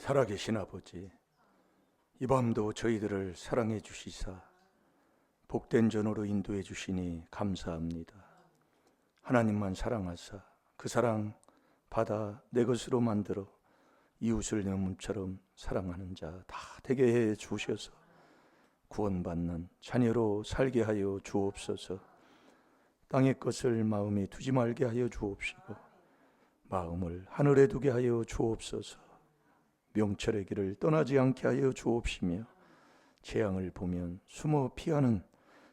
살아계신 아버지, 이 밤도 저희들을 사랑해 주시사 복된 전으로 인도해 주시니 감사합니다. 하나님만 사랑하사 그 사랑 받아 내 것으로 만들어 이웃을 내 몸처럼 사랑하는 자 다 되게 해 주셔서 구원받는 자녀로 살게 하여 주옵소서. 땅의 것을 마음에 두지 말게 하여 주옵시고 마음을 하늘에 두게 하여 주옵소서. 명철의 길을 떠나지 않게 하여 주옵시며 재앙을 보면 숨어 피하는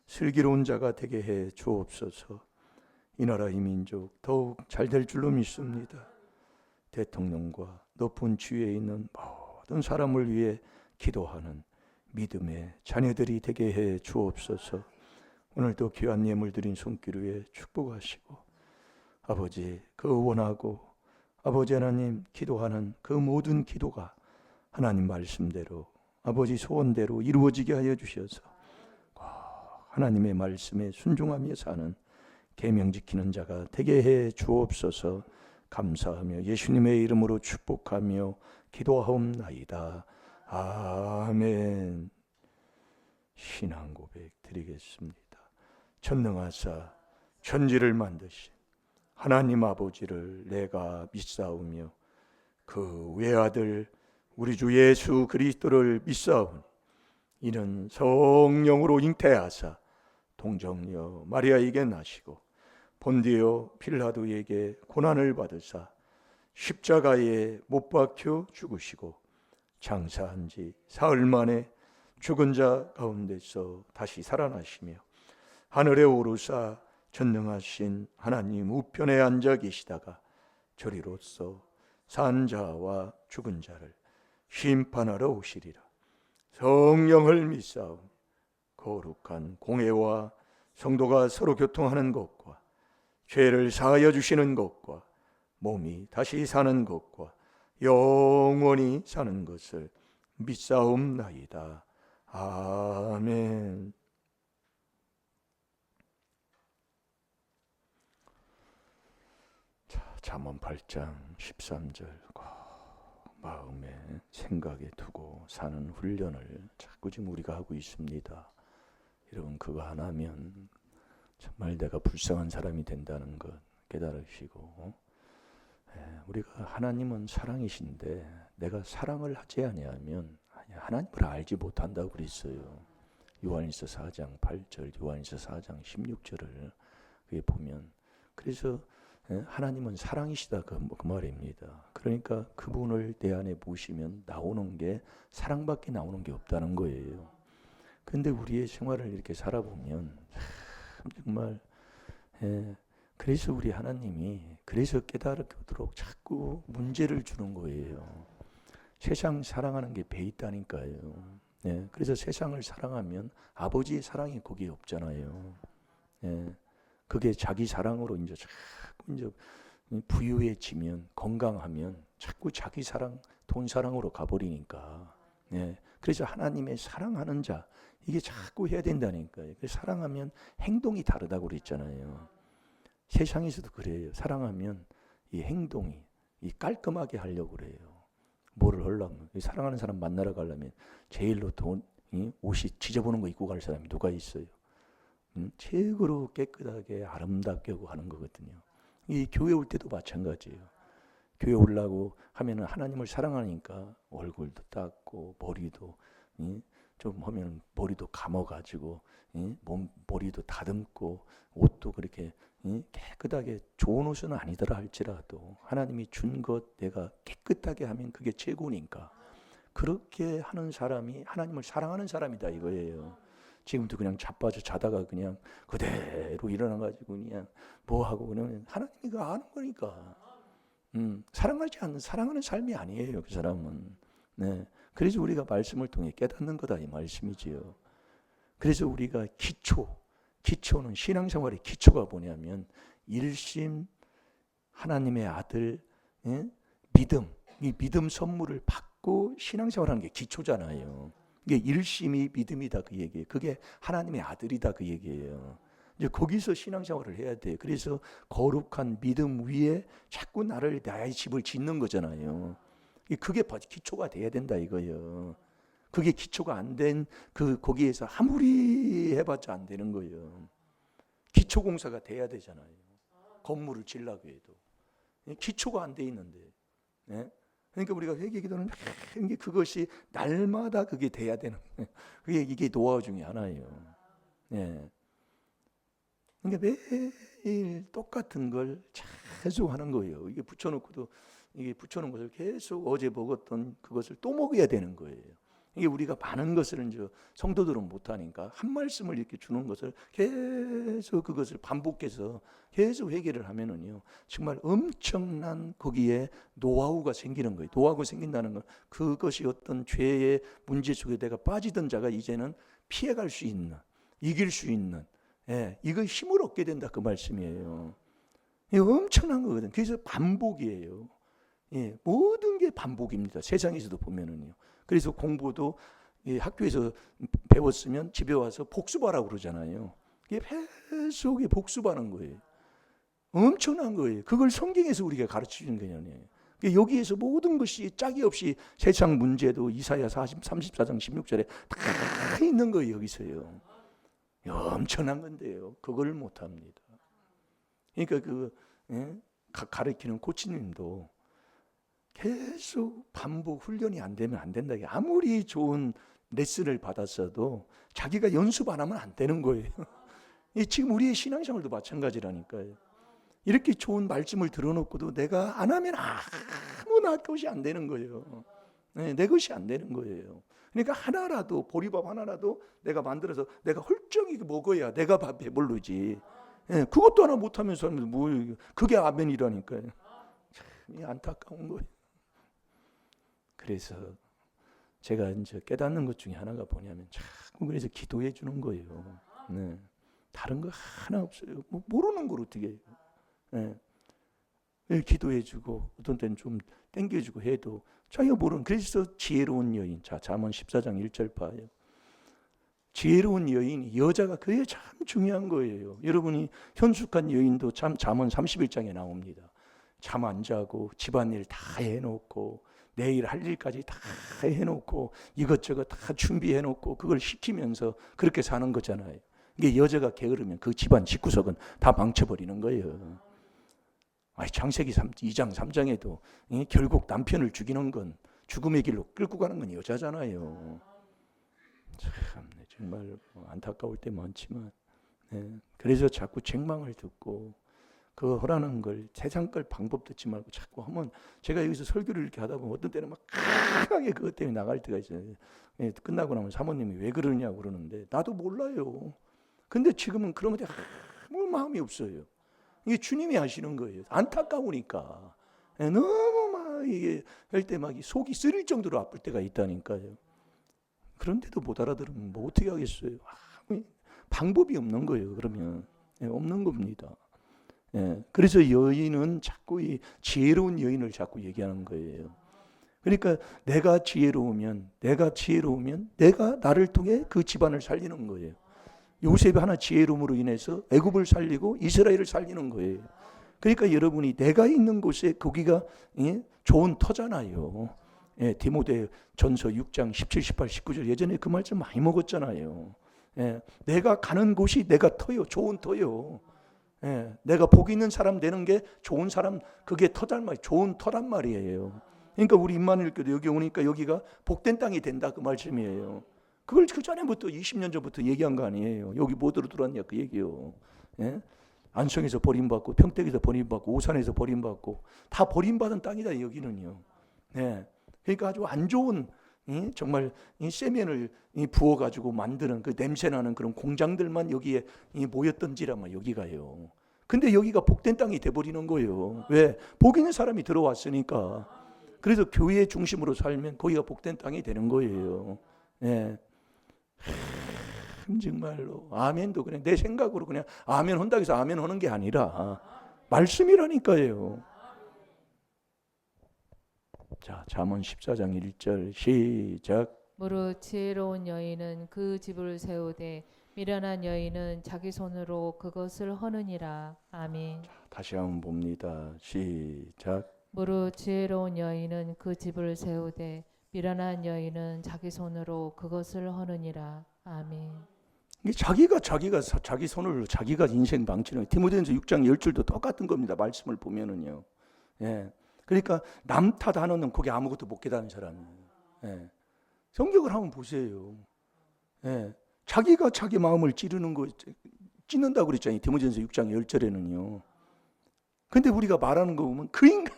슬기로운 자가 되게 해 주옵소서. 이 나라 이 민족 더욱 잘 될 줄로 믿습니다. 대통령과 높은 지위에 있는 모든 사람을 위해 기도하는 믿음의 자녀들이 되게 해 주옵소서. 오늘도 귀한 예물 드린 손길 위에 축복하시고 아버지 그 원하고 아버지 하나님 기도하는 그 모든 기도가 하나님 말씀대로 아버지 소원대로 이루어지게 하여 주셔서 하나님의 말씀에 순종하며 사는 계명 지키는 자가 되게 해 주옵소서. 감사하며 예수님의 이름으로 축복하며 기도하옵나이다. 아멘. 신앙 고백 드리겠습니다. 전능하사 천지를 만드신 하나님 아버지를 내가 믿사오며 그 외아들 우리 주 예수 그리스도를 믿사오니 이는 성령으로 잉태하사 동정녀 마리아에게 나시고 본디오 필라도에게 고난을 받으사 십자가에 못 박혀 죽으시고 장사한 지 사흘 만에 죽은 자 가운데서 다시 살아나시며 하늘에 오르사 전능하신 하나님 우편에 앉아 계시다가 저리로서 산 자와 죽은 자를 심판하러 오시리라. 성령을 믿사오니 거룩한 공회와 성도가 서로 교통하는 것과 죄를 사하여 주시는 것과 몸이 다시 사는 것과 영원히 사는 것을 믿사옵나이다. 아멘. 잠언 8장 13절 마음에 생각에 두고 사는 훈련을 자꾸 지금 우리가 하고 있습니다. 여러분 그거 안 하면 정말 내가 불쌍한 사람이 된다는 것 깨달으시고 우리가 하나님은 사랑이신데 내가 사랑을 하지 아니하면 하나님을 알지 못한다고 그랬어요. 요한일서 4장 8절 요한일서 4장 16절을 그게 보면 그래서 하나님은 사랑이시다 그 말입니다. 그러니까 그분을 내 안에 모시면 나오는 게 사랑밖에 나오는 게 없다는 거예요. 그런데 우리의 생활을 이렇게 살아보면 정말 그래서 우리 하나님이 그래서 깨달도록 자꾸 문제를 주는 거예요. 세상 사랑하는 게 배 있다니까요. 그래서 세상을 사랑하면 아버지의 사랑이 거기에 없잖아요. 그게 자기 사랑으로 이제 자꾸 이제 부유해지면 건강하면 자꾸 자기 사랑, 돈 사랑으로 가버리니까. 그래서 하나님의 사랑하는 자 이게 자꾸 해야 된다니까요. 그래서 사랑하면 행동이 다르다고 그랬잖아요. 세상에서도 그래요. 사랑하면 이 행동이 이 깔끔하게 하려고 그래요. 뭐를 하려면 사랑하는 사람 만나러 가려면 제일로 옷이 지저분한 거 입고 갈 사람이 누가 있어요? 최고로 깨끗하게 아름답게 하고 하는 거거든요. 이 교회 올 때도 마찬가지예요. 교회 오려고 하면은 하나님을 사랑하니까 얼굴도 닦고 머리도 좀 하면 머리도 감아가지고 머리도 다듬고 옷도 그렇게 깨끗하게 좋은 옷은 아니더라 할지라도 하나님이 준 것 내가 깨끗하게 하면 그게 최고니까 그렇게 하는 사람이 하나님을 사랑하는 사람이다 이거예요. 지금도 그냥 자빠져 자다가 그냥 그대로 일어나가지고 그냥 뭐 하고 그러면 하나님이 그거 아는 거니까 사랑하지 않는 사랑하는 삶이 아니에요 그 사람은. 그래서 우리가 말씀을 통해 깨닫는 거다 이 말씀이지요. 그래서 우리가 기초는 신앙생활의 기초가 뭐냐면 일심 하나님의 아들 믿음 이 믿음 선물을 받고 신앙생활하는 게 기초잖아요. 이게 일심이 믿음이다 그 얘기예요. 그게 하나님의 아들이다 그 얘기예요. 이제 거기서 신앙생활을 해야 돼요. 그래서 거룩한 믿음 위에 자꾸 나의 집을 짓는 거잖아요. 그게 기초가 돼야 된다 이거예요. 그게 기초가 안 된 거기에서 아무리 해봤자 안 되는 거예요. 기초 공사가 돼야 되잖아요. 건물을 지으려고 해도 기초가 안 돼 있는데. 네? 그러니까 우리가 회개기도는 그것이 날마다 그게 돼야 되는 거예요. 이게 노하우 중에 하나예요. 네. 그러니까 매일 똑같은 걸 계속 하는 거예요. 이게 붙여놓고도 이게 붙여놓은 것을 계속 어제 먹었던 그것을 또 먹어야 되는 거예요. 이게 우리가 많은 것을 이제 성도들은 못하니까 한 말씀을 이렇게 주는 것을 계속 그것을 반복해서 계속 회개를 하면은요 정말 엄청난 거기에 노하우가 생기는 거예요. 노하우가 생긴다는 건 그것이 어떤 죄의 문제 속에 내가 빠지던 자가 이제는 피해갈 수 있는, 이길 수 있는, 이거 힘을 얻게 된다 그 말씀이에요. 이거 엄청난 거거든요. 그래서 반복이에요. 모든 게 반복입니다. 세상에서도 보면은요. 그래서 공부도 학교에서 배웠으면 집에 와서 복습하라고 그러잖아요. 이게 계속 복습하는 거예요. 엄청난 거예요. 그걸 성경에서 우리가 가르치는 개념이에요. 여기에서 모든 것이 짝이 없이 세상 문제도 이사야 34장 16절에 다 있는 거예요. 여기서요. 엄청난 건데요. 그걸 못합니다. 그러니까 가르치는 코치님도 계속 반복 훈련이 안 되면 안 된다. 아무리 좋은 레슨을 받았어도 자기가 연습 안 하면 안 되는 거예요. 지금 우리의 신앙생활도 마찬가지라니까요. 이렇게 좋은 말씀을 들어놓고도 내가 안 하면 아무나 것이 안 되는 거예요. 내 것이 안 되는 거예요. 그러니까 하나라도 보리밥 하나라도 내가 만들어서 내가 훌쩍이 먹어야 내가 밥 배불르지. 그것도 하나 못하면서 그게 아멘이라니까요. 참 안타까운 거예요. 그래서 제가 이제 깨닫는 것 중에 하나가 뭐냐면 자꾸 그래서 기도해 주는 거예요. 다른 거 하나 없어요. 모르는 걸 어떻게 해요. 기도해 주고 어떤 때는 좀 땡겨주고 해도 자기가 모르는. 그래서 지혜로운 여인. 자, 잠언 14장 1절 봐요. 지혜로운 여인, 여자가 그게 참 중요한 거예요. 여러분이 현숙한 여인도 참 잠언 31장에 나옵니다. 잠 안 자고 집안일 다 해놓고 내일 할 일까지 다 해놓고 이것저것 다 준비해놓고 그걸 시키면서 그렇게 사는 거잖아요. 이게 여자가 게으르면 그 집안 집구석은 다 망쳐버리는 거예요. 창세기 2장 3장에도 결국 남편을 죽이는 건 죽음의 길로 끌고 가는 건 여자잖아요. 참 정말 안타까울 때 많지만 그래서 자꾸 책망을 듣고 그거 하라는 걸 세상 걸 방법 듣지 말고 자꾸 하면 제가 여기서 설교를 이렇게 하다 보면 어떤 때는 막 강하게 그것 때문에 나갈 때가 있어요. 끝나고 나면 사모님이 왜 그러냐고 그러는데 나도 몰라요. 근데 지금은 그런 것에 아무 마음이 없어요. 이게 주님이 하시는 거예요. 안타까우니까. 너무 막 이게 할 때 막 속이 쓰릴 정도로 아플 때가 있다니까요. 그런데도 못 알아들으면 뭐 어떻게 하겠어요. 방법이 없는 거예요. 그러면 없는 겁니다. 그래서 여인은 자꾸 이 지혜로운 여인을 자꾸 얘기하는 거예요. 그러니까 내가 지혜로우면 내가 나를 통해 그 집안을 살리는 거예요. 요셉이 하나 지혜로움으로 인해서 애굽을 살리고 이스라엘을 살리는 거예요. 그러니까 여러분이 내가 있는 곳에 거기가 좋은 터잖아요. 디모데 전서 6장 17, 18, 19절 예전에 그 말씀 많이 먹었잖아요. 내가 가는 곳이 내가 터요. 좋은 터요. 내가 복 있는 사람 되는 게 좋은 사람, 그게 터란 말이에요. 좋은 터란 말이에요. 그러니까 우리 임마누엘교도 여기 오니까 여기가 복된 땅이 된다 그 말씀이에요. 그걸 그 전에부터 20년 전부터 얘기한 거 아니에요. 여기 뭐들어 들어왔냐 그 얘기요. 안성에서 버림받고 평택에서 버림받고 오산에서 버림받고 다 버림받은 땅이다 여기는요. 그러니까 아주 안 좋은 정말 세면을 부어가지고 만드는 그 냄새나는 그런 공장들만 여기에 모였던지라면 여기가요. 근데 여기가 복된 땅이 돼버리는 거예요. 왜? 복 있는 사람이 들어왔으니까. 그래서 교회 중심으로 살면 거기가 복된 땅이 되는 거예요. 정말로 아멘도 그냥 내 생각으로 그냥 아멘 한다고 해서 아멘 하는 게 아니라 말씀이라니까요. 자, 잠언 14장 1절 시작. 무릇 지혜로운 여인은 그 집을 세우되 미련한 여인은 자기 손으로 그것을 허느니라. 아멘. 다시 한번 봅니다. 시작. 무릇 지혜로운 여인은 그 집을 세우되 미련한 여인은 자기 손으로 그것을 허느니라. 아멘. 이게 자기 손으로 자기가 인생 망치는 거예요. 디모데전서 6장 10절도 똑같은 겁니다. 말씀을 보면은요. 예. 그러니까 남 탓하는 거기 아무것도 못 깨닫는 사람이에요. 예. 성경을 한번 보세요. 예. 자기가 자기 마음을 찌른다고 그랬잖아요. 디모데전서 6장 10절에는요. 근데 우리가 말하는 거 보면 그 인간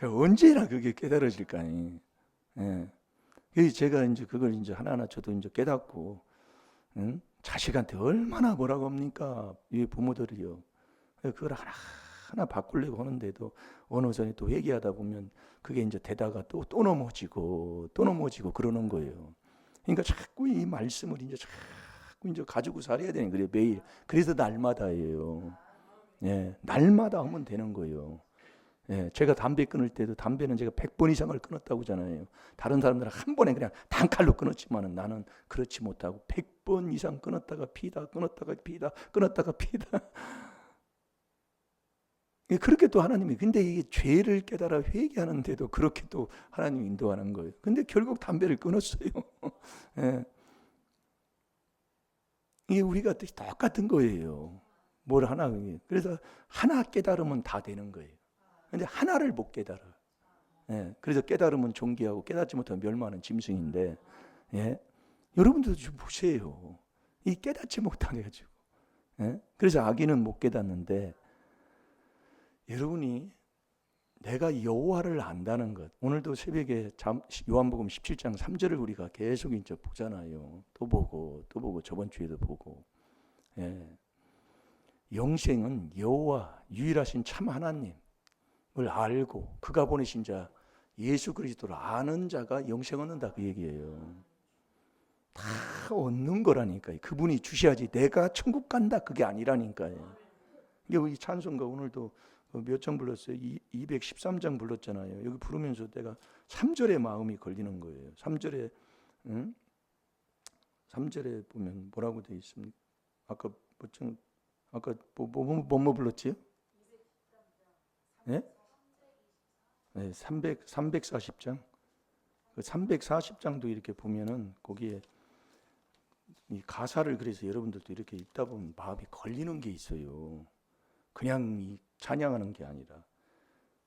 언제나 그게 깨달아질까니. 예. 그래서 제가 이제 그걸 이제 하나하나 저도 이제 깨닫고, 응? 자식한테 얼마나 뭐라고 합니까? 이 부모들이요. 그걸 하나 바꾸려고 하는데도 어느 전에 또 회개하다 보면 그게 이제 되다가 또 넘어지고 그러는 거예요. 그러니까 자꾸 이 말씀을 자꾸 가지고 살아야 되는 거예요. 매일. 그래서 날마다예요. 예, 날마다 하면 되는 거예요. 예, 제가 담배 끊을 때도 담배는 제가 100번 이상을 끊었다고 하잖아요. 다른 사람들은 한 번에 그냥 단칼로 끊었지만은 나는 그렇지 못하고 100번 이상 끊었다가 피다. 예, 그렇게 또 하나님이, 근데 이게 죄를 깨달아 회개하는데도 그렇게 또 하나님이 인도하는 거예요. 근데 결국 담배를 끊었어요. 예. 이게 우리가 똑같은 거예요. 뭘 하나, 그래서 하나 깨달으면 다 되는 거예요. 근데 하나를 못 깨달아. 예. 그래서 깨달으면 존귀하고 깨닫지 못하면 멸망하는 짐승인데, 예. 여러분들도 좀 보세요. 이 깨닫지 못해가지고. 예. 그래서 아기는 못 깨닫는데, 여러분이 내가 여호와를 안다는 것, 오늘도 새벽에 요한복음 17장 3절을 우리가 계속 이제 보잖아요. 또 보고 저번 주에도 보고. 예. 영생은 여호와 유일하신 참 하나님을 알고 그가 보내신 자 예수 그리스도를 아는 자가 영생 얻는다, 그 얘기예요. 다 얻는 거라니까요. 그분이 주셔야지 내가 천국 간다, 그게 아니라니까요. 이게 이 찬송가 오늘도 몇 장 불렀어요? 213장 불렀잖아요. 여기 부르면서 내가 3절에 마음이 걸리는 거예요. 3절에 3절에 보면 뭐라고 되어 있습니까? 아까 뭐 불렀지요? 네? 네, 340장. 그 340장도 이렇게 보면은 거기에 이 가사를, 그래서 여러분들도 이렇게 읽다 보면 마음이 걸리는 게 있어요. 그냥 이 찬양하는 게 아니라.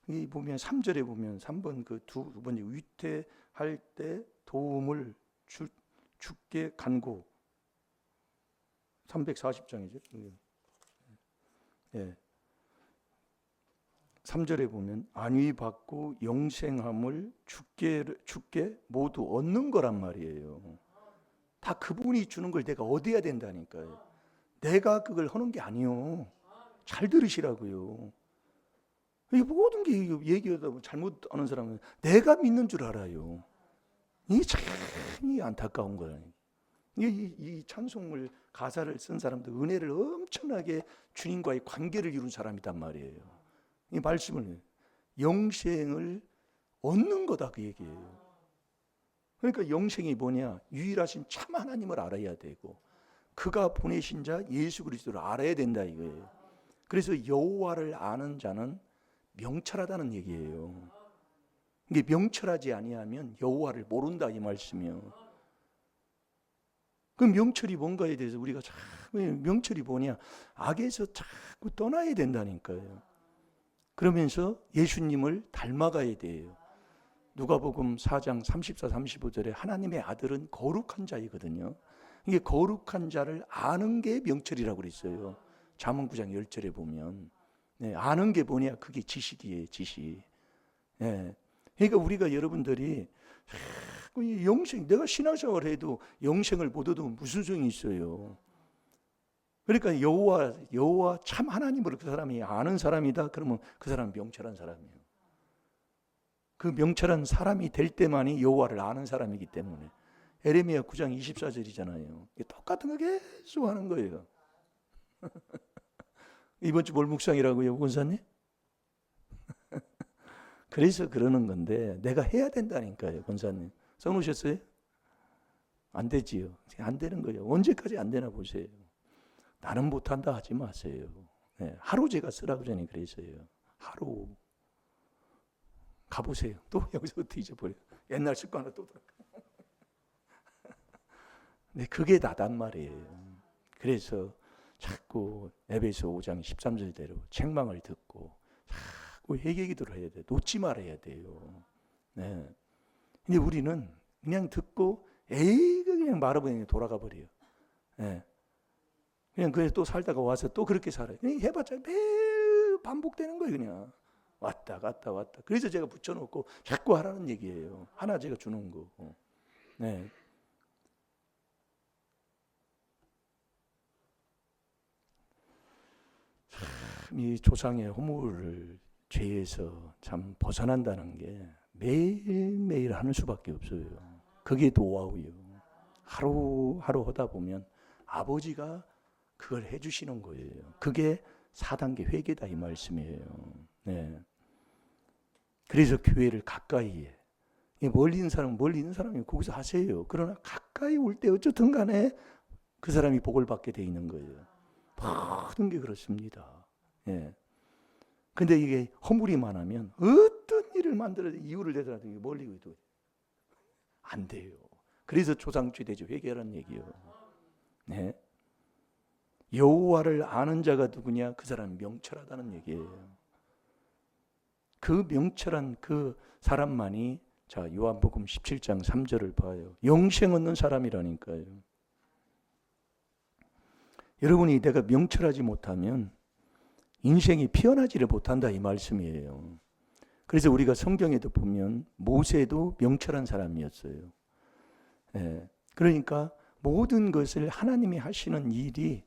이 보면 3절에 보면 3번 그 두 번째 위태할 때 도움을 주께 간구. 340장이죠. 예. 3절에 보면 안위 받고 영생함을 주께 모두 얻는 거란 말이에요. 다 그분이 주는 걸 내가 얻어야 된다니까요. 내가 그걸 하는 게 아니요. 잘 들으시라고요. 이 모든 게 얘기하다 보면 잘못 아는 사람은 내가 믿는 줄 알아요. 이게 참 안타까운 거라니까. 이 찬송을 가사를 쓴 사람도 은혜를 엄청나게 주님과의 관계를 이룬 사람이란 말이에요. 이 말씀을 영생을 얻는 거다, 그 얘기예요. 그러니까 영생이 뭐냐? 유일하신 참 하나님을 알아야 되고 그가 보내신 자 예수 그리스도를 알아야 된다, 이거예요. 그래서 여호와를 아는 자는 명철하다는 얘기예요. 이게 명철하지 아니하면 여호와를 모른다, 이 말씀이요. 그 명철이 뭔가에 대해서 우리가 명철이 뭐냐? 악에서 자꾸 떠나야 된다니까요. 그러면서 예수님을 닮아가야 돼요. 누가복음 4장 34, 35절에 하나님의 아들은 거룩한 자이거든요. 이게 거룩한 자를 아는 게 명철이라고 그랬어요. 잠언 9장 10절에 보면. 네, 아는 게 뭐냐? 그게 지식이에요, 지식. 네. 그러니까 우리가 여러분들이 영생, 내가 신앙생활 해도 영생을 못 얻으면 무슨 소용이 있어요. 그러니까 여호와 참 하나님을 그 사람이 아는 사람이다, 그러면 그 사람은 명철한 사람이에요. 그 명철한 사람이 될 때만이 여호와를 아는 사람이기 때문에. 에레미야 9장 24절이잖아요. 똑같은 거 계속 하는 거예요. 이번 주 뭘 묵상이라고요, 권사님? 그래서 그러는 건데 내가 해야 된다니까요, 권사님. 써놓으셨어요? 안 되지요. 안 되는 거예요. 언제까지 안 되나 보세요. 나는 못한다 하지 마세요. 네, 하루 제가 쓰라고 전에 그랬어요. 하루. 가보세요. 또 여기서부터 잊어버려요. 옛날 습관으로 또 돌아가. 네, 그게 나단 말이에요. 그래서 자꾸 에베소 5장 13절대로 책망을 듣고 자꾸 회개기도를 해야 돼. 놓지 말아야 돼요. 네. 근데 우리는 그냥 듣고 에이 그냥 말하고 그냥 돌아가 버려요. 네. 그냥 그래서 또 살다가 와서 또 그렇게 살아요. 그냥 해봤자 매일 반복되는 거예요. 그냥 왔다 갔다 왔다. 그래서 제가 붙여놓고 자꾸 하라는 얘기예요. 하나 제가 주는 거. 네. 이 조상의 허물을 죄에서 참 벗어난다는 게 매일매일 하는 수밖에 없어요. 그게 노하우요. 하루하루 하다 보면 아버지가 그걸 해주시는 거예요. 그게 4단계 회개다 이 말씀이에요. 네. 그래서 교회를 가까이 해. 멀리 있는 사람이 거기서 하세요. 그러나 가까이 올 때 어쨌든 간에 그 사람이 복을 받게 돼 있는 거예요. 모든 게 그렇습니다. 예. 근데 이게 허물이 많으면 어떤 일을 만들어도 이유를 대더라도 멀리 가도 안 돼요. 그래서 조상죄대죠. 회개하라는 얘기요. 네. 여호와를 아는 자가 누구냐? 그 사람은 명철하다는 얘기예요. 그 명철한 그 사람만이 자 요한복음 17장 3절을 봐요. 영생 얻는 사람이라니까요. 여러분이 내가 명철하지 못하면 인생이 피어나지를 못한다 이 말씀이에요. 그래서 우리가 성경에도 보면 모세도 명철한 사람이었어요. 예, 그러니까 모든 것을 하나님이 하시는 일이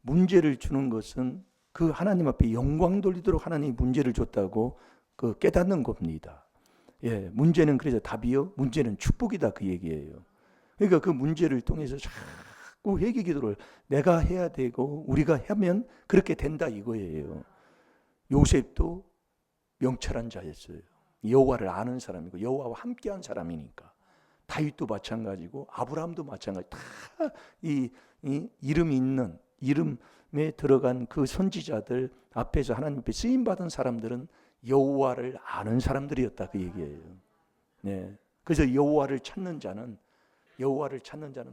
문제를 주는 것은 그 하나님 앞에 영광 돌리도록 하나님이 문제를 줬다고 그 깨닫는 겁니다. 예, 문제는 그래서 답이요. 문제는 축복이다 그 얘기예요. 그러니까 그 문제를 통해서 자꾸 회개 기도를 내가 해야 되고 우리가 하면 그렇게 된다 이거예요. 요셉도 명철한 자였어요. 여호와를 아는 사람이고 여호와와 함께한 사람이니까. 다윗도 마찬가지고 아브라함도 마찬가지. 다 이 이름 있는 이름에 들어간 그 선지자들 앞에서 하나님 앞에 쓰임 받은 사람들은 여호와를 아는 사람들이었다 그 얘기예요. 네. 그래서 여호와를 찾는 자는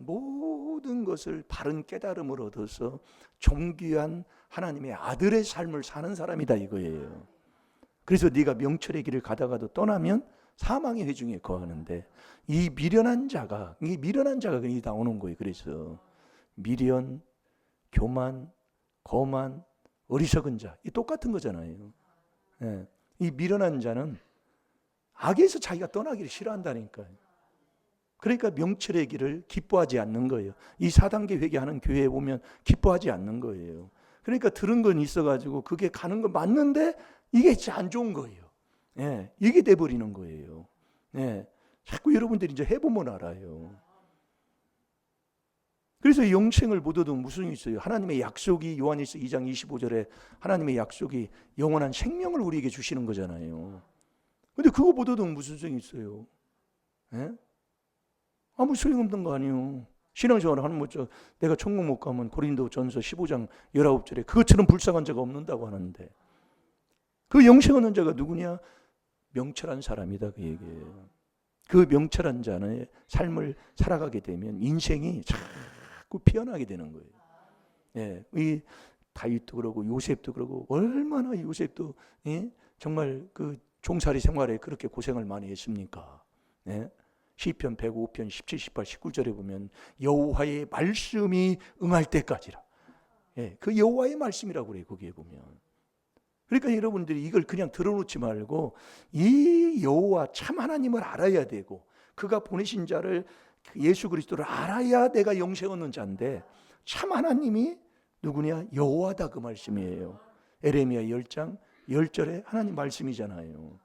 모든 것을 바른 깨달음을 얻어서 존귀한 하나님의 아들의 삶을 사는 사람이다 이거예요. 그래서 네가 명철의 길을 가다가도 떠나면 사망의 회중에 거하는데 이 미련한 자가 그게 나오는 거예요. 그래서 미련, 교만, 거만, 어리석은 자, 이 똑같은 거잖아요. 예. 이 미련한 자는 악에서 자기가 떠나기를 싫어한다니까요. 그러니까 명철의 길을 기뻐하지 않는 거예요. 이 4단계 회개하는 교회에 보면 기뻐하지 않는 거예요. 그러니까 들은 건 있어가지고 그게 가는 건 맞는데 이게 진짜 안 좋은 거예요. 예, 이게 돼버리는 거예요. 예, 자꾸 여러분들이 이제 해보면 알아요. 그래서 영생을 못 얻으면 무슨 일이 있어요? 하나님의 약속이 요한일서 2장 25절에 하나님의 약속이 영원한 생명을 우리에게 주시는 거잖아요. 근데 그거 못 얻으면 무슨 소용이 있어요? 예? 아무 소용없는 거 아니에요. 신앙생활을 하는 거죠. 내가 천국 못 가면 고린도전서 15장 19절에 그것처럼 불쌍한 자가 없는다고 하는데 그 영생 얻는 자가 누구냐? 명철한 사람이다 그 얘기예요. 그 명철한 자의 삶을 살아가게 되면 인생이 자꾸 피어나게 되는 거예요. 예, 이 다윗도 그러고 요셉도 그러고 얼마나 요셉도 정말 그 종살이 생활에 그렇게 고생을 많이 했습니까? 예? 시편 105편 17, 18, 19절에 보면 여호와의 말씀이 응할 때까지라. 예, 그 여호와의 말씀이라고 그래요. 거기에 보면. 그러니까 여러분들이 이걸 그냥 들어놓지 말고 이 여호와 참 하나님을 알아야 되고 그가 보내신 자를 예수 그리스도를 알아야 내가 영생 얻는 자인데 참 하나님이 누구냐? 여호와다 그 말씀이에요. 에레미야 10장 10절에 하나님 말씀이잖아요.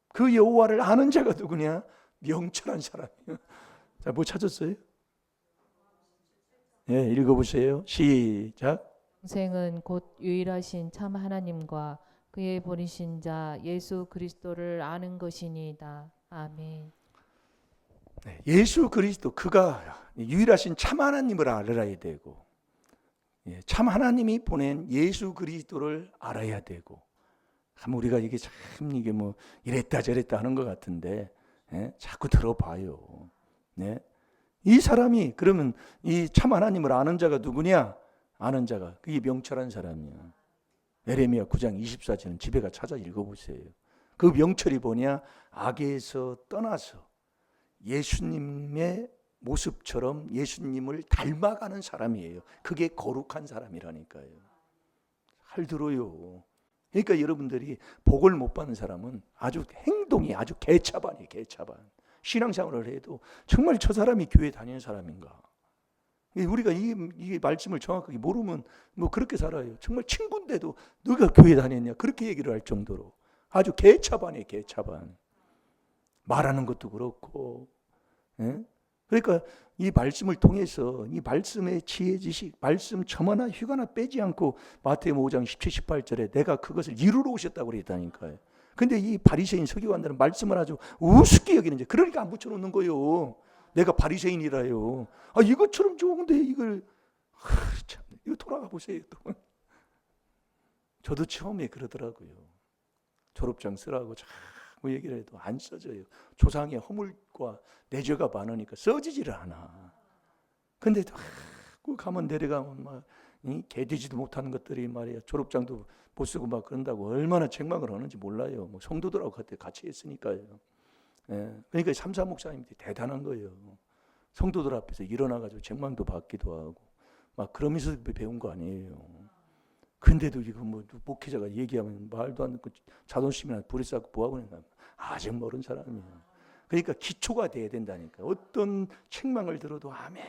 그 여호와를 아는 자가 누구냐? 명철한 사람이에요. 자, 뭐 찾았어요? 예, 읽어보세요. 시작. 영생은 곧 유일하신 참 하나님과 그의 보내신 자 예수 그리스도를 아는 것이니이다. 아멘. 네, 예수 그리스도 그가 유일하신 참 하나님을 알아야 되고 참 하나님이 보낸 예수 그리스도를 알아야 되고 참 우리가 이게 참 이게 뭐 이랬다 저랬다 하는 것 같은데, 예? 자꾸 들어봐요. 네? 이 사람이 그러면 이 참 하나님을 아는 자가 누구냐? 아는 자가 그게 명철한 사람이야. 에레미야 9장 24절은 집에 가 찾아 읽어보세요. 그 명철이 뭐냐? 악에서 떠나서 예수님의 모습처럼 예수님을 닮아가는 사람이에요. 그게 거룩한 사람이라니까요. 잘 들어요. 그러니까 여러분들이 복을 못 받는 사람은 아주 행동이 아주 개차반이에요. 개차반. 신앙생활을 해도 정말 저 사람이 교회 다니는 사람인가? 우리가 이 말씀을 정확하게 모르면 뭐 그렇게 살아요. 정말 친구인데도 너가 교회 다녔냐? 그렇게 얘기를 할 정도로 아주 개차반이에요. 개차반. 말하는 것도 그렇고. 예? 그러니까 이 말씀을 통해서 이 말씀의 지혜 지식, 말씀 점 하나 휘가 하나 빼지 않고 마태복음 5장 17, 18절에 내가 그것을 이루러 오셨다고 그랬다니까요. 근데 이 바리새인 서기관들은 말씀을 아주 우습게 여기는지, 그러니까 안 붙여놓는 거예요. 내가 바리새인이라요. 아, 이것처럼 좋은데 이걸 참, 이거 돌아가 보세요. 또. 저도 처음에 그러더라고요. 졸업장 쓰라고 자꾸 얘기를 해도 안 써져요. 조상의 허물과 내죄가 많으니까 써지지를 않아. 근데 자꾸 가면 내려가면 막 개되지도 못하는 것들이 말이야. 졸업장도 못 쓰고 막 그런다고 얼마나 책망을 하는지 몰라요. 뭐 성도들하고 같이 했으니까요. 예. 그러니까 삼사 목사님들이 대단한 거예요. 성도들 앞에서 일어나가지고 책망도 받기도 하고 막 그러면서 배운 거 아니에요. 근데도 이거 뭐 목회자가 얘기하면 말도 안 듣고 자존심이나 불에 쌓고 뭐하고 있나, 아직 모르는 사람이에요. 그러니까 기초가 돼야 된다니까. 어떤 책망을 들어도 아멘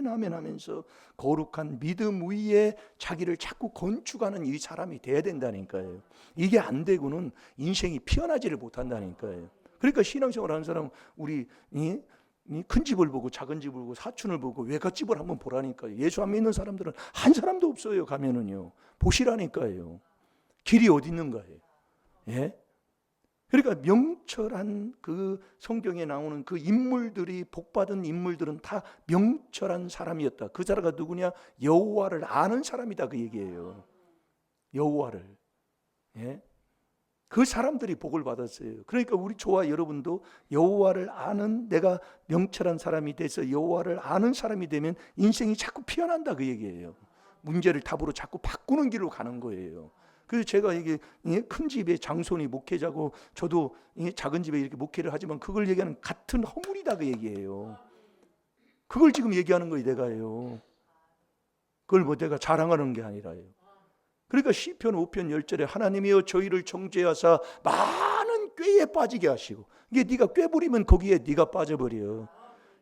아멘 하면서 거룩한 믿음 위에 자기를 자꾸 건축하는 이 사람이 돼야 된다니까요. 이게 안 되고는 인생이 피어나지를 못한다니까요. 그러니까 신앙생활 하는 사람은 우리 큰 집을 보고 작은 집을 보고 사촌을 보고 외갓집을 한번 보라니까요. 예수 안 믿는 사람들은 한 사람도 없어요. 가면은요. 보시라니까요. 길이 어디 있는가요? 예? 그러니까 명철한 그 성경에 나오는 그 인물들이, 복받은 인물들은 다 명철한 사람이었다. 그 사람가 누구냐? 여호와를 아는 사람이다, 그 얘기예요. 여호와를. 예? 그 사람들이 복을 받았어요. 그러니까 저와 여러분도 여호와를 아는, 내가 명철한 사람이 돼서 여호와를 아는 사람이 되면 인생이 자꾸 피어난다, 그 얘기예요. 문제를 답으로 자꾸 바꾸는 길로 가는 거예요. 그래서 제가 이게 큰 집의 장손이 목회자고 저도 작은 집에 이렇게 목회를 하지만 그걸 얘기하는 같은 허물이다, 그 얘기예요. 그걸 지금 얘기하는 거예요, 내가요. 그걸 뭐 내가 자랑하는 게 아니라요. 그러니까 시편 5편 10절에 하나님이여 저희를 정죄하사 많은 꾀에 빠지게 하시고, 이게 네가 꾀 부리면 거기에 네가 빠져버려.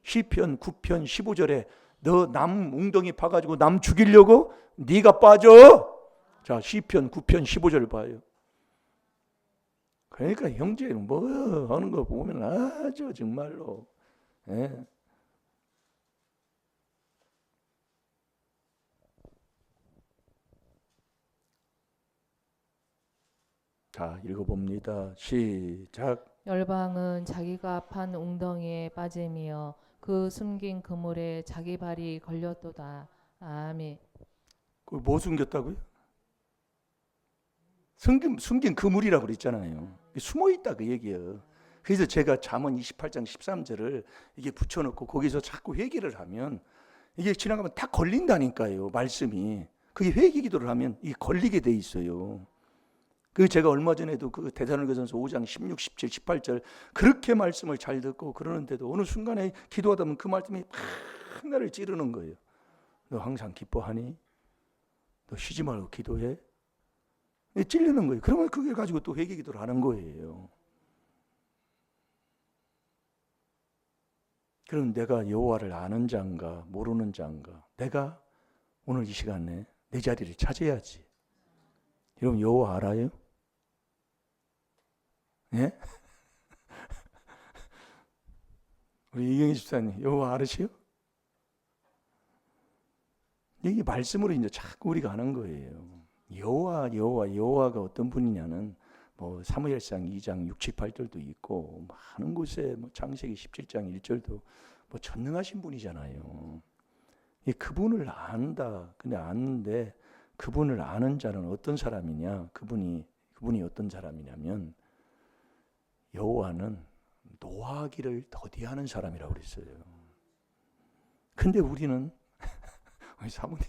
시편 9편 15절에 너 남 웅덩이 파가지고 남 죽이려고 네가 빠져. 자, 시편 9편 15절 봐요. 그러니까 형제는 뭐 하는 거 보면 아주 정말로, 예. 자, 읽어봅니다. 시작. 열방은 자기가 판 웅덩이에 빠짐이여 그 숨긴 그물에 자기 발이 걸렸도다. 아멘. 그 뭐 숨겼다고요? 숨긴 그물이라고 그랬잖아요. 숨어 있다, 그 얘기예요. 그래서 제가 잠언 28장 13절을 이게 붙여놓고 거기서 자꾸 회개를 하면 이게 지나가면 다 걸린다니까요, 말씀이. 그게 회개 기도를 하면 이게 걸리게 돼 있어요. 그 제가 얼마 전에도 그 데살로니가전서 5장 16, 17, 18절 그렇게 말씀을 잘 듣고 그러는데도 어느 순간에 기도하다 보면 그 말씀이 팍 나를 찌르는 거예요. 너 항상 기뻐하니? 너 쉬지 말고 기도해? 찔리는 거예요. 그러면 그걸 가지고 또 회개 기도를 하는 거예요. 그럼 내가 여호와를 아는 자인가 모르는 자인가? 내가 오늘 이 시간에 내 자리를 찾아야지. 여러분 여호와 알아요? 예? 우리 이경희 집사님 여호와 알으시요? 이게 말씀으로 이제 자꾸 우리가 아는 거예요. 여호와가 어떤 분이냐는 뭐 사무엘상 2장 6, 7, 8절도 있고 많은 곳에 뭐 창세기 17장 1절도 뭐 전능하신 분이잖아요. 그분을 안다. 근데 아는데 그분을 아는 자는 어떤 사람이냐? 그분이 그분이 어떤 사람이냐면 여호와는 노하기를 더디하는 사람이라고 그랬어요. 근데 우리는 사모님이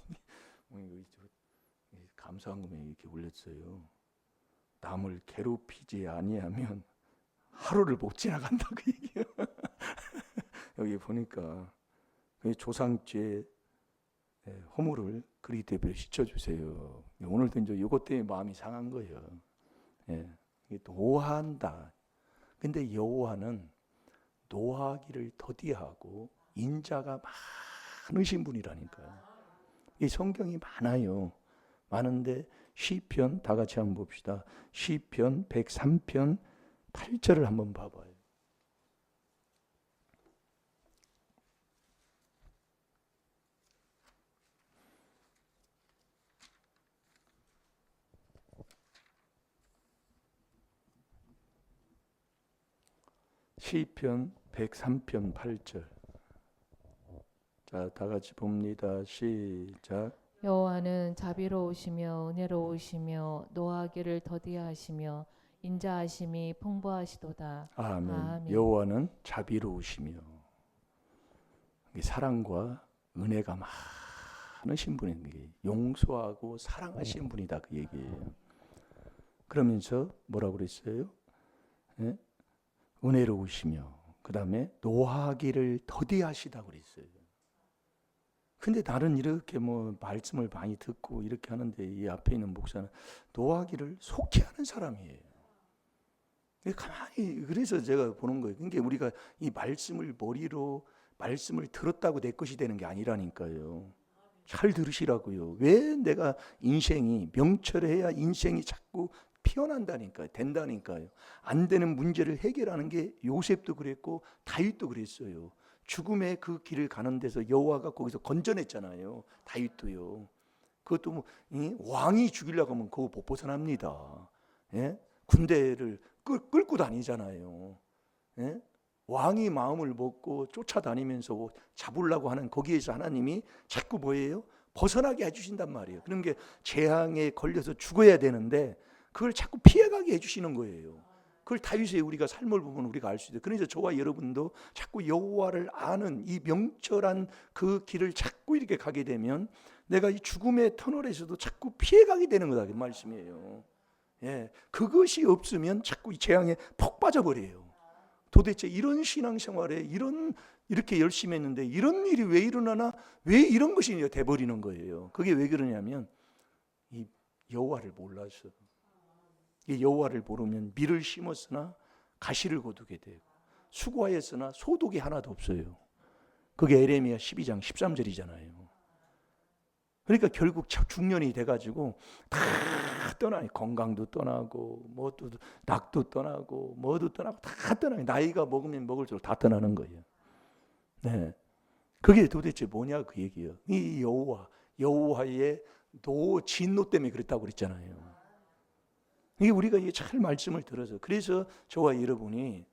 감사한금에 이렇게 올렸어요. 남을 괴롭히지 아니하면 하루를 못 지나간다 그 얘기예요. 여기 보니까 조상죄 허물을 그리스도의 피로 씻어주세요. 오늘도 이제 이것 때문에 마음이 상한 거예요. 노하한다. 근데 여호와는 노하기를 더디하고 인자가 많으신 분이라니까요. 이 성경이 많아요. 많은데 시편 다 같이 한번 봅시다. 시편 103편 8절을 한번 봐봐요. 시편 103편 8절. 자, 다 같이 봅니다. 시작. 여호와는 자비로우시며 은혜로우시며 노하기를 더디하시며 인자하심이 풍부하시도다. 아멘. 아멘. 여호와는 자비로우시며 사랑과 은혜가 많으신 분이 용서하고 사랑하시는 분이다 그 얘기예요. 그러면서 뭐라고 그랬어요? 은혜로우시며 그 다음에 노하기를 더디하시다고 그랬어요. 근데 나는 이렇게 말씀을 많이 듣고 이렇게 하는데 이 앞에 있는 목사는 노하기를 속히 하는 사람이에요. 가만히 그래서 제가 보는 거예요. 그러니까 우리가 이 말씀을 머리로 말씀을 들었다고 내 것이 되는 게 아니라니까요. 잘 들으시라고요. 왜 내가 인생이 명철해야 인생이 자꾸 피어난다니까요. 된다니까요. 안 되는 문제를 해결하는 게 요셉도 그랬고 다윗도 그랬어요. 죽음의 그 길을 가는 데서 여호와가 거기서 건져냈잖아요. 다윗도요. 그것도 왕이 죽이려고 하면 그거 못 벗어납니다. 군대를 끌고 다니잖아요. 왕이 마음을 먹고 쫓아다니면서 잡으려고 하는 거기에서 하나님이 자꾸 뭐예요? 벗어나게 해주신단 말이에요. 그런 게 재앙에 걸려서 죽어야 되는데 그걸 자꾸 피해가게 해주시는 거예요. 그걸 다윗의 우리가 삶을 보면 우리가 알 수 있어요. 그래서 저와 여러분도 자꾸 여호와를 아는 이 명철한 그 길을 자꾸 이렇게 가게 되면 내가 이 죽음의 터널에서도 자꾸 피해가게 되는 거다 그 말씀이에요. 그것이 없으면 자꾸 이 재앙에 푹 빠져버려요. 도대체 이런 신앙생활에 이렇게 열심히 했는데 이런 일이 왜 일어나나? 왜 이런 것이 돼버리는 거예요. 그게 왜 그러냐면 이 여호와를 몰라서. 이 여호와를 모르면 밀을 심었으나 가시를 거두게 되고 수고하였으나 소득이 하나도 없어요. 그게 에레미야 12장 13절이잖아요. 그러니까 결국 중년이 돼가지고 다 떠나요. 건강도 떠나고 뭐도 낙도 떠나고 뭐도 떠나고 다 떠나요. 나이가 먹으면 먹을수록 다 떠나는 거예요. 그게 도대체 뭐냐 그 얘기예요. 이 여호와의 진노 때문에 그랬다고 그랬잖아요. 이게 우리가 잘 말씀을 들어서 그래서 저와 여러분이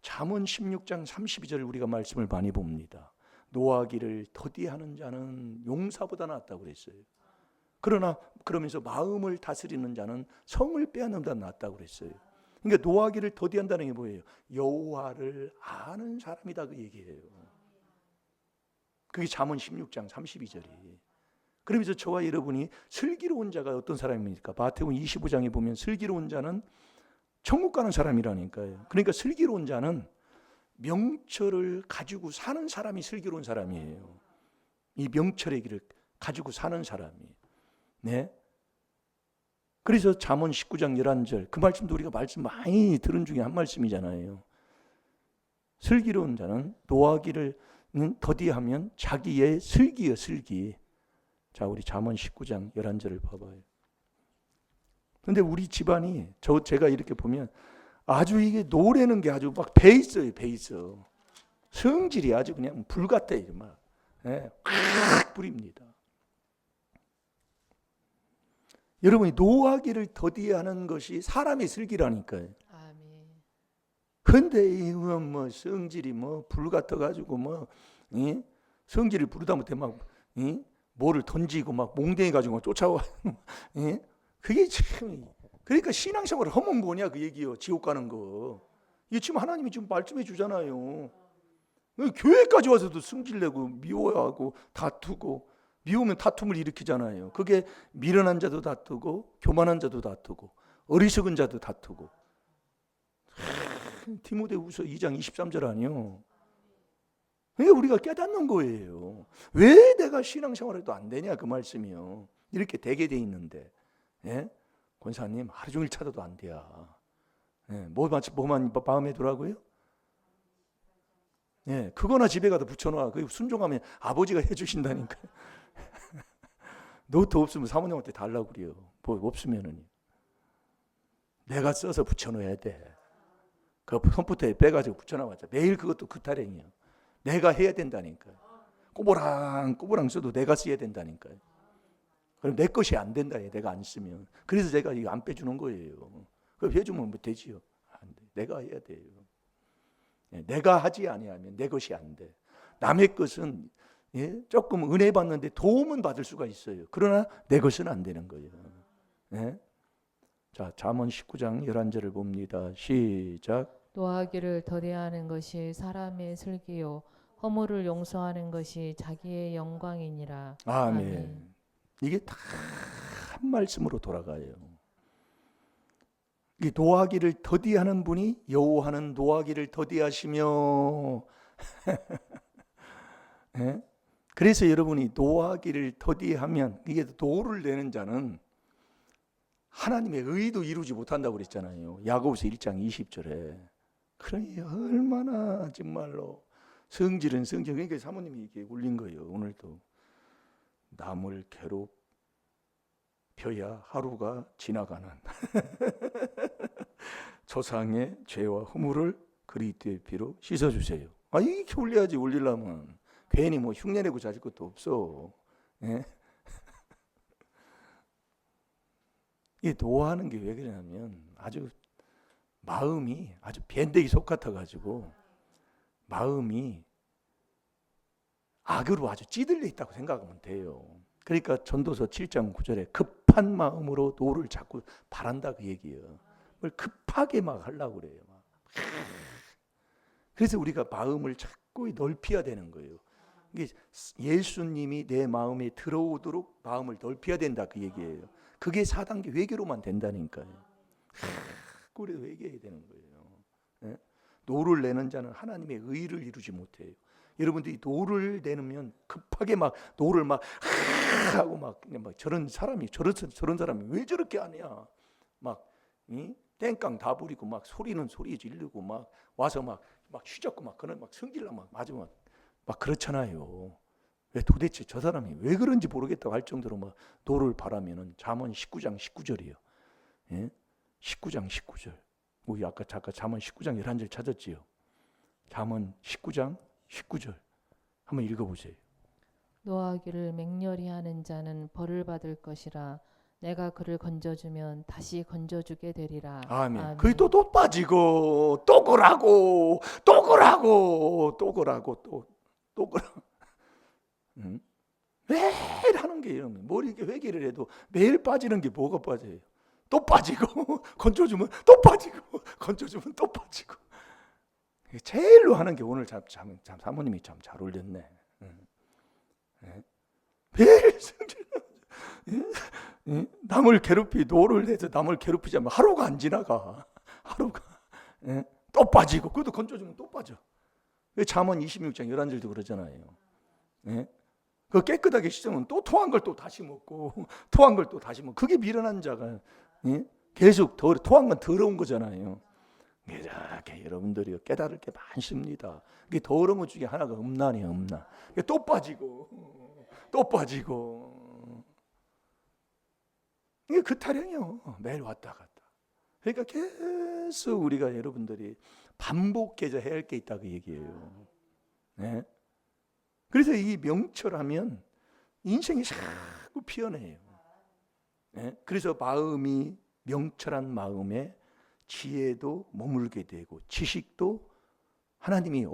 잠언 16장 32절 우리가 말씀을 많이 봅니다. 노하기를 더디하는 자는 용사보다 낫다고 그랬어요. 그러면서 마음을 다스리는 자는 성을 빼앗는 자 낫다고 그랬어요. 그러니까 노하기를 더디한다는 게 뭐예요? 여호와를 아는 사람이다 그 얘기예요. 그게 잠언 16장 32절이. 그러면서 저와 여러분이 슬기로운 자가 어떤 사람입니까? 마태복음 25장에 보면 슬기로운 자는 천국 가는 사람이라니까요. 그러니까 슬기로운 자는 명철을 가지고 사는 사람이 슬기로운 사람이에요. 이 명철의 길을 가지고 사는 사람이. 그래서 잠언 19장 11절 그 말씀도 우리가 말씀 많이 들은 중에 한 말씀이잖아요. 슬기로운 자는 노하기를 더디하면 자기의 슬기요 슬기. 자, 우리 잠언 19장 11절을 봐봐요. 근데 우리 집안이 제가 이렇게 보면 아주 이게 노래는 게 아주 막 배 있어요. 배 있어. 성질이 아주 그냥 불 같아요. 확 불입니다. 여러분이 노하기를 더디하는 것이 사람의 슬기라니까요. 아멘. 근데 이건 성질이 불 같아가지고 성질을 부르다 못해 뭐를 던지고 막 몽댕이 가지고 쫓아와. 그게 참 그러니까 신앙생활을 하면 뭐냐 그 얘기요. 지옥 가는 거. 이게 지금 하나님이 지금 말씀해 주잖아요. 교회까지 와서도 승질내고 미워하고 다투고, 미우면 다툼을 일으키잖아요. 그게 미련한 자도 다투고 교만한 자도 다투고 어리석은 자도 다투고. 디모데후서 2장 23절 아니요. 그러니까 우리가 깨닫는 거예요. 왜 내가 신앙생활에도 안 되냐 그 말씀이요. 이렇게 되게 돼 있는데, 예? 권사님 하루 종일 찾아도 안 돼야. 예, 뭐만 마음에 두라고요? 예, 그거나 집에 가서 붙여놔. 그 순종하면 아버지가 해주신다니까. 노트 없으면 사모님한테 달라고 그래요. 뭐 없으면은 내가 써서 붙여놓아야 돼. 그 컴퓨터에 빼가지고 붙여놔봤자 매일 그것도 그 타령이야. 내가 해야 된다니까. 꼬부랑 써도 내가 써야 된다니까요. 그럼 내 것이 안 된다. 내가 안 쓰면. 그래서 제가 이거 안 빼주는 거예요. 그럼 해주면 뭐 되지요. 안 돼. 내가 해야 돼요. 내가 하지 아니하면 내 것이 안 돼. 남의 것은 조금 은혜 받는데 도움은 받을 수가 있어요. 그러나 내 것은 안 되는 거예요. 자, 잠언 19장 11절을 봅니다. 시작. 노하기를 더디하는 것이 사람의 슬기요 허물을 용서하는 것이 자기의 영광이니라. 아멘. 이게 다 한 말씀으로 돌아가요. 이 노하기를 더디하는 분이 여호와는 노하기를 더디하시며 예? 그래서 여러분이 노하기를 더디하면 이게 노를 내는 자는 하나님의 의도 이루지 못한다고 그랬잖아요. 야고보서 1장 20절에. 그러니 얼마나 정말로 성질은 성질. 그러니까 사모님이 이렇게 울린 거예요. 오늘도 남을 괴롭혀야 하루가 지나가는 조상의 죄와 허물을 그리스도의 피로 씻어주세요. 아, 이렇게 울려야지. 울리려면 괜히 뭐 흉내내고 자질 것도 없어. 예? 이 노하는 게 왜 그러냐면 아주 마음이 아주 변덕이 속 같아가지고 마음이 악으로 아주 찌들려 있다고 생각하면 돼요. 그러니까 전도서 7장 9절에 급한 마음으로 노를 자꾸 바란다 그 얘기예요. 뭘 급하게 막 하려고 그래요. 막. 그래서 우리가 마음을 자꾸 넓혀야 되는 거예요. 이게 예수님이 내 마음에 들어오도록 마음을 넓혀야 된다 그 얘기예요. 그게 4단계 회개로만 된다니까요. 그래 회개해야 되는 거예요. 노를 내는 자는 하나님의 의를 이루지 못해요. 여러분들이 노를 내면 급하게 막 노를 막 하고 막 저런 사람이 왜 저렇게 하냐 막 땡깡 다 부리고 막 소리 지르고 막 와서 막 휘젓고 막 그런 막 성질나 막 맞으면 막 그렇잖아요. 왜 도대체 저 사람이 왜 그런지 모르겠다고 할 정도로 막 노를 바라면은 잠언 19장 19절이요. 예? 19장 19절. 우리 아까 잠깐 잠언 19장 11절 찾았지요. 잠언 19장 19절 한번 읽어보세요. 노하기를 맹렬히 하는 자는 벌을 받을 것이라. 내가 그를 건져주면 다시 건져주게 되리라. 아멘. 그게 또 빠지고 또 그러고 또 그러고 또 그러고 또 그러고 매일 하는 게 이러면 뭘 이렇게 회개를 해도 매일 빠지는 게 뭐가 빠져요? 또 빠지고 건져주면 또 빠지고 건져주면 또 빠지고. 제일로 하는 게 오늘 참 사모님이 참 잘 올렸네. 매일 성질 남을 노를 해서 남을 괴롭히자면 하루가 안 지나가. 하루가 또 빠지고 그것도 건져주면 또 빠져. 잠언 26장 11절도 그러잖아요. 그 깨끗하게 씻으면 또 토한 걸 또 다시 먹고 토한 걸 또 다시 먹고. 그게 미련한 자가 계속 토한 건 더러운 거잖아요. 이렇게 여러분들이 깨달을 게 많습니다. 이게 더러운 것 중에 하나가 음란이에요. 음란. 또 빠지고 또 빠지고. 이게 그 타령이요. 매일 왔다 갔다. 그러니까 계속 우리가 여러분들이 반복해서 해야 할 게 있다 그 얘기예요. 네? 그래서 이 명철하면 인생이 자꾸 피어나요. 네? 그래서 마음이 명철한 마음에 지혜도 머물게 되고 지식도 하나님이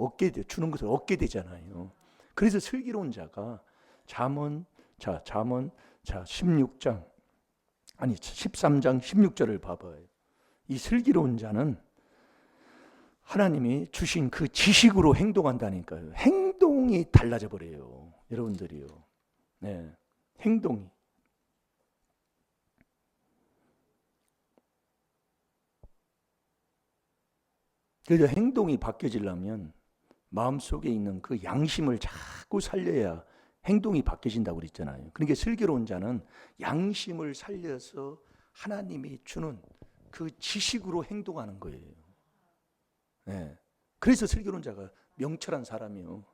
주는 것을 얻게 되잖아요. 그래서 슬기로운 자가 잠언 16장 아니 13장 16절을 봐봐요. 이 슬기로운 자는 하나님이 주신 그 지식으로 행동한다니까요. 행동이 달라져 버려요. 여러분들이요. 네, 행동이. 그래서 행동이 바뀌어지려면 마음속에 있는 그 양심을 자꾸 살려야 행동이 바뀌어진다고 그랬잖아요. 그러니까 슬기로운 자는 양심을 살려서 하나님이 주는 그 지식으로 행동하는 거예요. 네. 그래서 슬기로운 자가 명철한 사람이요.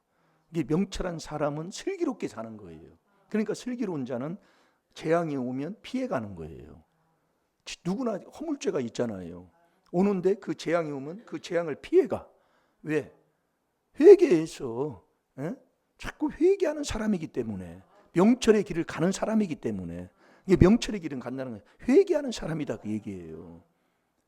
이게 명철한 사람은 슬기롭게 사는 거예요. 그러니까 슬기로운 자는 재앙이 오면 피해가는 거예요. 누구나 허물죄가 있잖아요. 오는데 그 재앙이 오면 그 재앙을 피해가. 왜? 회개해서 자꾸 회개하는 사람이기 때문에, 명철의 길을 가는 사람이기 때문에. 이게 명철의 길은 간다는 거예요. 회개하는 사람이다 그 얘기예요.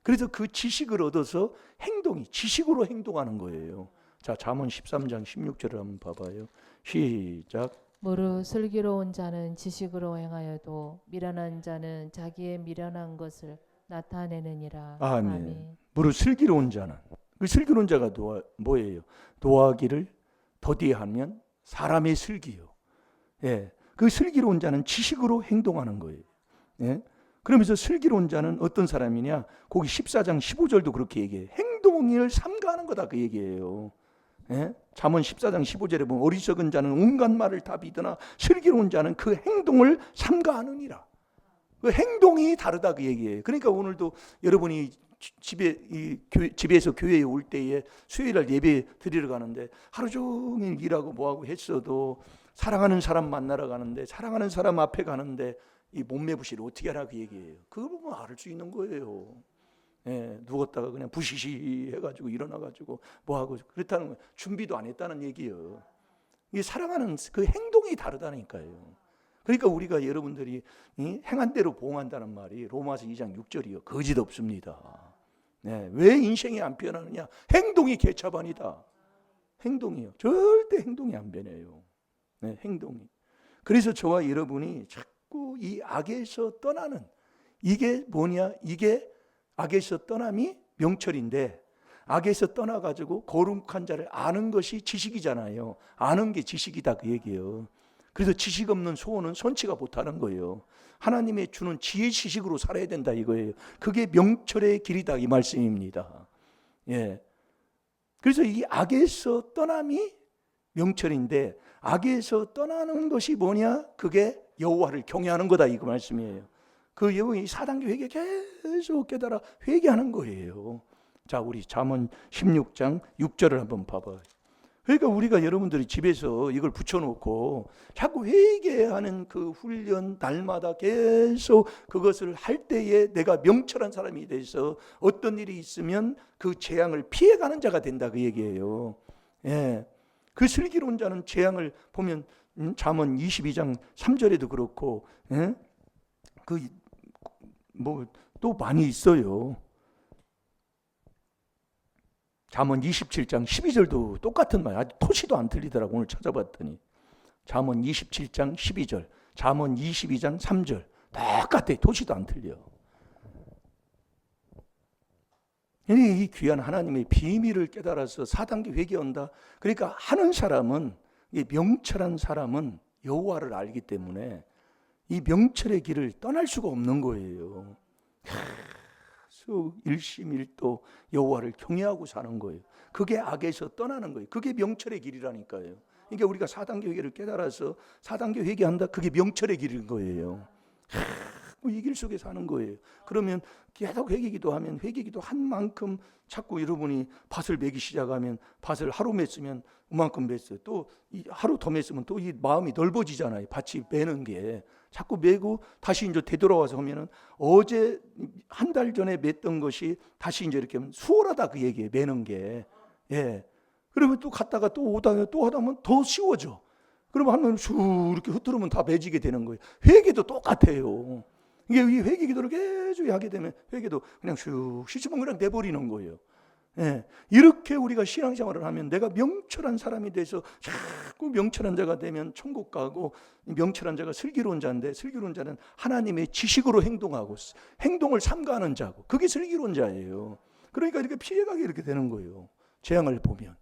그래서 그 지식을 얻어서 행동이 지식으로 행동하는 거예요. 자, 잠언 13장 16절을 한번 봐봐요. 시작. 무릇 슬기로운 자는 지식으로 행하여도 미련한 자는 자기의 미련한 것을 나타내느니라. 아멘. 무릇 슬기로운 자는, 그 슬기로운 자가 뭐예요? 노하기를 더디하면 사람의 슬기요. 예, 그 슬기로운 자는 지식으로 행동하는 거예요. 예? 그러면서 슬기로운 자는 어떤 사람이냐? 거기 14장 15절도 그렇게 얘기해요. 행동을 삼가하는 거다 그 얘기예요. 예? 잠언 14장 15절에 보면 어리석은 자는 온갖 말을 다 믿으나 슬기로운 자는 그 행동을 삼가하느니라. 그 행동이 다르다 그 얘기예요. 그러니까 오늘도 여러분이 집에서 교회에 올 때에 수요일날 예배 드리러 가는데 하루 종일 일하고 뭐하고 했어도 사랑하는 사람 만나러 가는데, 사랑하는 사람 앞에 가는데 이 몸매 부시를 어떻게 하라 그 얘기예요. 그거 보면 알 수 있는 거예요. 예, 누웠다가 그냥 부시시 해가지고 일어나가지고 뭐하고 그렇다는 거예요. 준비도 안 했다는 얘기예요. 이게 사랑하는 그 행동이 다르다니까요. 그러니까 우리가 여러분들이 행한 대로 보응한다는 말이 로마서 2장 6절이요. 거짓 없습니다. 네, 왜 인생이 안 변하느냐? 행동이 개차반이다. 행동이요. 절대 행동이 안 변해요. 네, 행동이. 그래서 저와 여러분이 자꾸 이 악에서 떠나는, 이게 뭐냐? 이게 악에서 떠남이 명철인데, 악에서 떠나가지고 거룩한 자를 아는 것이 지식이잖아요. 아는 게 지식이다 그 얘기예요. 그래서 지식 없는 소원은 선치가 못하는 거예요. 하나님의 주는 지혜 지식으로 살아야 된다 이거예요. 그게 명철의 길이다 이 말씀입니다. 예. 그래서 이 악에서 떠남이 명철인데, 악에서 떠나는 것이 뭐냐? 그게 여호와를 경외하는 거다 이거 말씀이에요. 그 여호와의 4단계 회개 계속 깨달아 회개하는 거예요. 자, 우리 잠언 16장 6절을 한번 봐봐요. 그러니까 우리가 여러분들이 집에서 이걸 붙여놓고 자꾸 회개하는 그 훈련 날마다 계속 그것을 할 때에 내가 명철한 사람이 돼서 어떤 일이 있으면 그 재앙을 피해가는 자가 된다 그 얘기예요. 예. 그 슬기로운 자는 재앙을 보면 잠언 22장 3절에도 그렇고, 예? 그 뭐 또 많이 있어요. 잠언 27장 12절도 똑같은 말, 아주 토시도 안 틀리더라고. 오늘 찾아봤더니 잠언 27장 12절, 잠언 22장 3절 똑같아. 토시도 안 틀려. 이 귀한 하나님의 비밀을 깨달아서 4단계 회개한다. 그러니까 하는 사람은, 명철한 사람은 여호와를 알기 때문에 이 명철의 길을 떠날 수가 없는 거예요. 일심일도 여호와를 경외하고 사는 거예요. 그게 악에서 떠나는 거예요. 그게 명철의 길이라니까요. 그러니까 우리가 4단계 회개를 깨달아서 4단계 회개한다. 그게 명철의 길인 거예요. 이 길 속에 사는 거예요. 그러면 계속 회개기도 하면 회개기도 한 만큼 자꾸 여러분이 밭을 매기 시작하면 밭을 하루 맸으면 그만큼 맸어요. 또 하루 더 맸으면 또 이 마음이 넓어지잖아요. 밭이 매는 게. 자꾸 매고 다시 이제 되돌아와서 하면은 어제 한 달 전에 맸던 것이 다시 이제 이렇게 하면 수월하다 그 얘기예요. 매는 게. 예. 그러면 또 갔다가 또 오다가 또 하다 보면 더 쉬워져. 그러면 한 번 쑥 이렇게 흐트르면 다 매지게 되는 거예요. 회개도 똑같아요. 이게 이 회개 기도를 계속 하게 되면 회개도 그냥 슉 시치면 그냥 내버리는 거예요. 예, 이렇게 우리가 신앙생활을 하면 내가 명철한 사람이 돼서 자꾸 명철한 자가 되면 천국 가고, 명철한 자가 슬기로운 자인데 슬기로운 자는 하나님의 지식으로 행동하고 행동을 삼가하는 자고, 그게 슬기로운 자예요. 그러니까 이렇게 피해가게 이렇게 되는 거예요. 재앙을 보면.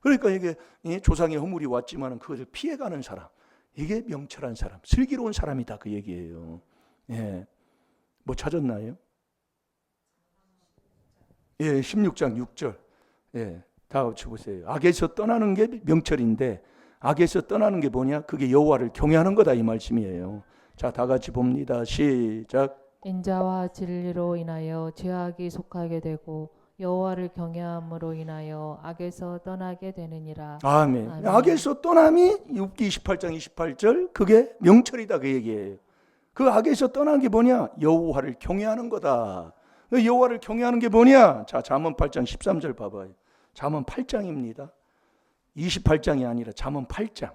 그러니까 이게 조상의 허물이 왔지만 그것을 피해가는 사람, 이게 명철한 사람, 슬기로운 사람이다, 그 얘기예요. 예, 뭐 찾았나요? 예, 16장 6절. 예, 다 같이 보세요. 악에서 떠나는 게 명철인데, 악에서 떠나는 게 뭐냐? 그게 여호와를 경외하는 거다, 이 말씀이에요. 자, 다 같이 봅니다. 시작. 인자와 진리로 인하여 죄악이 속하게 되고 여호와를 경외함으로 인하여 악에서 떠나게 되느니라. 아멘. 아멘. 악에서 떠남이 욥기 28장 28절, 그게 명철이다, 그 얘기예요. 그 악에서 떠난 게 뭐냐? 여호와를 경외하는 거다. 여호와를 경외하는 게 뭐냐? 자, 잠언 8장 13절 봐봐요. 잠언 8장입니다. 28장이 아니라 잠언 8장.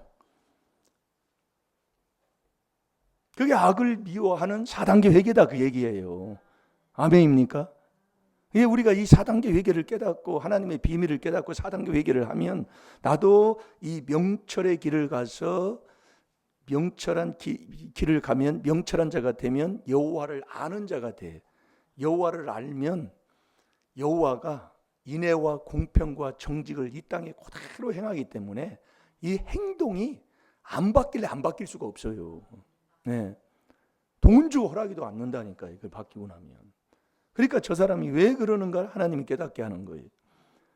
그게 악을 미워하는 4단계 회개다, 그 얘기예요. 아멘입니까? 예, 우리가 이 4단계 회개를 깨닫고 하나님의 비밀을 깨닫고 4단계 회개를 하면, 나도 이 명철의 길을 가서 명철한 길을 가면, 명철한 자가 되면 여호와를 아는 자가 돼. 여호와를 알면 여호와가 인애와 공평과 정직을 이 땅에 그대로 행하기 때문에 이 행동이 안 바뀔래 안 바뀔 수가 없어요. 네. 돈 주고 허락이도 않는다니까, 이걸 바뀌고 나면. 그러니까 저 사람이 왜 그러는가 하나님이 깨닫게 하는 거예요.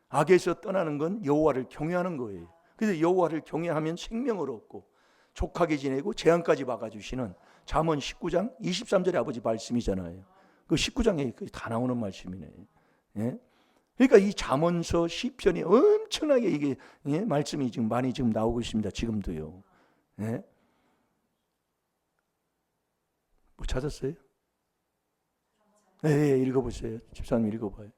악에서 떠나는 건 여호와를 경외하는 거예요. 그래서 여호와를 경외하면 생명을 얻고 족하게 지내고 재앙까지 막아주시는 잠언 19장 23절의 아버지 말씀이잖아요. 그 19장에 다 나오는 말씀이네. 예? 그러니까 이 잠언서 시편이 엄청나게 이게 말씀이 지금 많이 지금 나오고 있습니다. 지금도요. 예? 뭐 찾았어요? 네, 읽어보세요. 집사님 읽어봐요.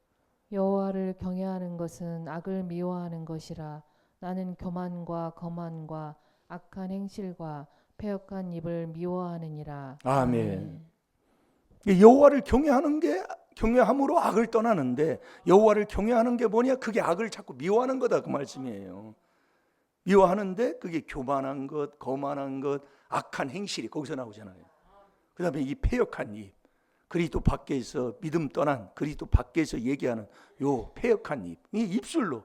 여호와를 경외하는 것은 악을 미워하는 것이라. 나는 교만과 거만과 악한 행실과 패역한 입을 미워하느니라. 아멘. 여호와를 경외하는 게, 경외함으로 악을 떠나는데, 여호와를 경외하는 게 뭐냐? 그게 악을 자꾸 미워하는 거다, 그 말씀이에요. 미워하는데 그게 교만한 것, 거만한 것, 악한 행실이 거기서 나오잖아요. 그 다음에 이 패역한 입, 그리스도 밖에서 믿음 떠난, 그리스도 밖에서 얘기하는 요 패역한 입, 이 입술로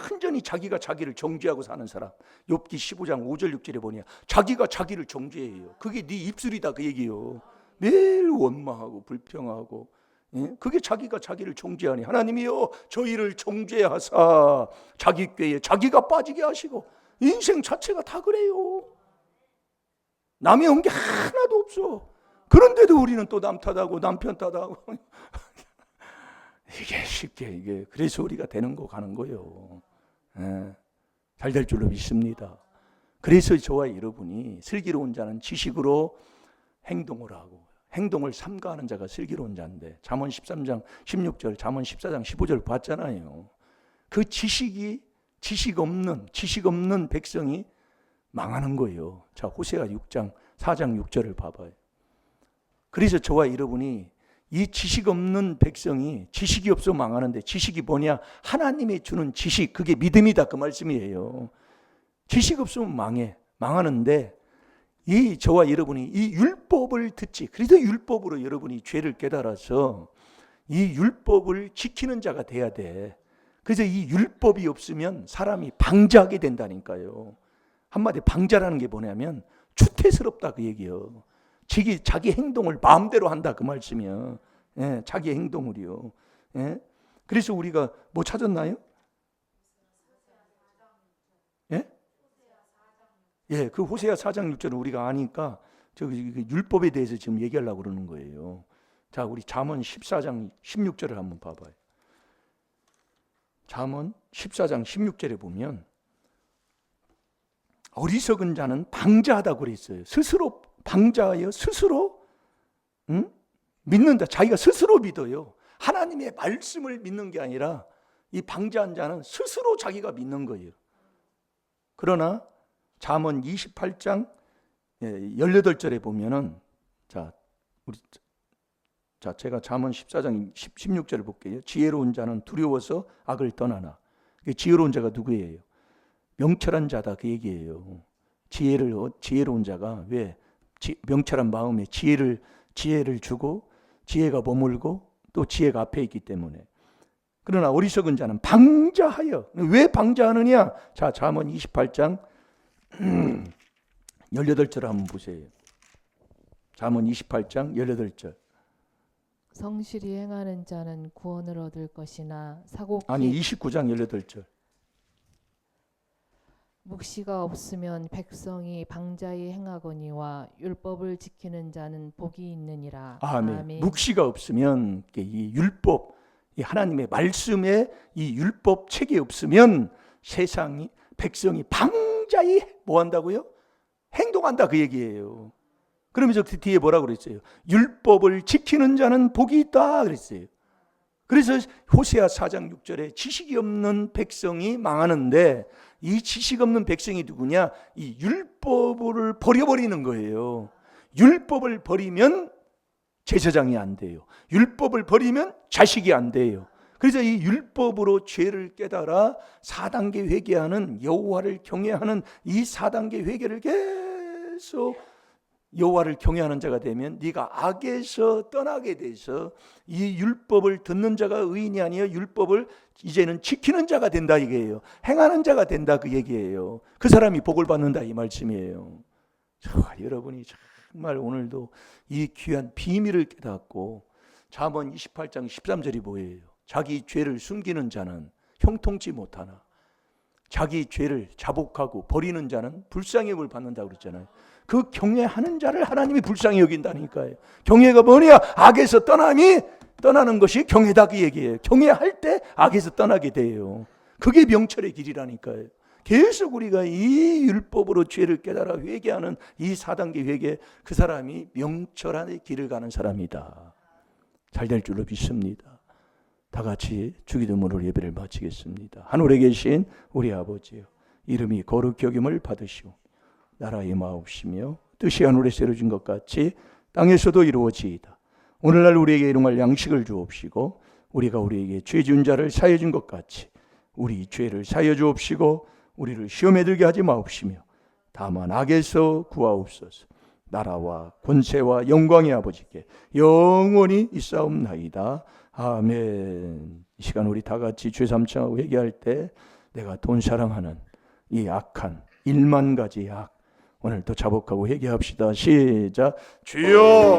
완전히 자기가 자기를 정죄하고 사는 사람. 욥기 15장 5절 6절에 보니 자기가 자기를 정죄해요. 그게 네 입술이다, 그 얘기요. 매일 원망하고 불평하고, 예? 그게 자기가 자기를 정죄하니 하나님이여 저희를 정죄하사 자기 꾀에 자기가 빠지게 하시고. 인생 자체가 다 그래요. 남의 온 게 하나도 없어. 그런데도 우리는 또 남 탓하고 남편 탓하고 이게 쉽게, 이게 그래서 우리가 되는 거 가는 거예요. 예, 잘 될 줄로 믿습니다. 그래서 저와 여러분이, 슬기로운 자는 지식으로 행동을 하고 행동을 삼가하는 자가 슬기로운 자인데, 잠언 13장 16절, 잠언 14장 15절 봤잖아요. 그 지식 없는 백성이 망하는 거예요. 자, 호세아 6장 4장 6절을 봐봐요. 그래서 저와 여러분이 이 지식 없는 백성이, 지식이 없어 망하는데, 지식이 뭐냐? 하나님이 주는 지식, 그게 믿음이다, 그 말씀이에요. 지식 없으면 망하는데, 이 저와 여러분이 이 율법을 듣지, 그래서 율법으로 여러분이 죄를 깨달아서 이 율법을 지키는 자가 돼야 돼. 그래서 이 율법이 없으면 사람이 방자하게 된다니까요. 한마디 방자라는 게 뭐냐면 추태스럽다, 그 얘기요. 자기 행동을 마음대로 한다, 그 말씀이요. 예, 자기 행동을요. 예? 그래서 우리가 뭐 찾았나요? 예? 예, 그 호세아 4장 6절을 우리가 아니까 저기 율법에 대해서 지금 얘기하려고 그러는 거예요. 자, 우리 잠언 14장 16절을 한번 봐봐요. 잠언 14장 16절에 보면 어리석은 자는 방자하다고 그랬어요. 스스로 방자하여 스스로 믿는다. 자기가 스스로 믿어요. 하나님의 말씀을 믿는 게 아니라 이 방자한 자는 스스로 자기가 믿는 거예요. 그러나 잠언 28장 18절에 보면은, 자, 우리 자, 제가 잠언 14장 16절을 볼게요. 지혜로운 자는 두려워서 악을 떠나나. 지혜로운 자가 누구예요? 명철한 자다 그 얘기예요. 지혜로운 자가 왜 명철한 마음에 지혜를 주고 지혜가 머물고 또 지혜가 앞에 있기 때문에. 그러나 어리석은 자는 방자하여. 왜 방자하느냐? 자, 잠언 28장 18절 한번 보세요. 잠언 28장 18절. 성실히 행하는 자는 구원을 얻을 것이나 사곡히 아니 29장 18절. 묵시가 없으면 백성이 방자히 행하거니와 율법을 지키는 자는 복이 있느니라. 아멘. 묵시가 없으면 이 율법, 이 하나님의 말씀에 이 율법 책이 없으면 세상이 백성이 방자히 뭐 한다고요? 행동한다 그 얘기예요. 그러면서 뒤에 뭐라고 그랬어요? 율법을 지키는 자는 복이 있다 그랬어요. 그래서 호세아 4장 6절에 지식이 없는 백성이 망하는데 이 지식 없는 백성이 누구냐? 이 율법을 버려버리는 거예요. 율법을 버리면 제사장이 안 돼요. 율법을 버리면 자식이 안 돼요. 그래서 이 율법으로 죄를 깨달아 4단계 회개하는 여호와를 경외하는 이 4단계 회개를 계속 여호와를 경외하는 자가 되면 네가 악에서 떠나게 돼서 이 율법을 듣는 자가 의인이 아니여 율법을 이제는 지키는 자가 된다 이게예요. 행하는 자가 된다 그 얘기예요. 그 사람이 복을 받는다 이 말씀이에요. 여러분이 정말 오늘도 이 귀한 비밀을 깨닫고 잠언 28장 13절이 뭐예요? 자기 죄를 숨기는 자는 형통치 못하나 자기 죄를 자복하고 버리는 자는 불쌍히 여김을 받는다고 그랬잖아요. 그 경외하는 자를 하나님이 불쌍히 여긴다니까요. 경외가 뭐냐? 악에서 떠나는 것이 경외다 그 얘기예요. 경외할 때 악에서 떠나게 돼요. 그게 명철의 길이라니까요. 계속 우리가 이 율법으로 죄를 깨달아 회개하는 이 4단계 회개, 그 사람이 명철한 길을 가는 사람이다. 잘 될 줄로 믿습니다. 다 같이 주기도문으로 예배를 마치겠습니다. 하늘에 계신 우리 아버지요, 이름이 거룩히 여김을 받으시오. 나라 임하옵시며 뜻이 하늘에서 이루어진 것 같이 땅에서도 이루어지이다. 오늘날 우리에게 일용할 양식을 주옵시고 우리가 우리에게 죄 지은 자를 사하여 준 것 같이 우리 죄를 사하여 주옵시고 우리를 시험에 들게 하지 마옵시며 다만 악에서 구하옵소서. 나라와 권세와 영광의 아버지께 영원히 있사옵나이다. 아멘. 이 시간 우리 다 같이 죄 삼창하고 회개할 때 내가 돈 사랑하는 이 악한 1만 가지 악 오늘 또 자복하고 회개합시다. 시작. 주여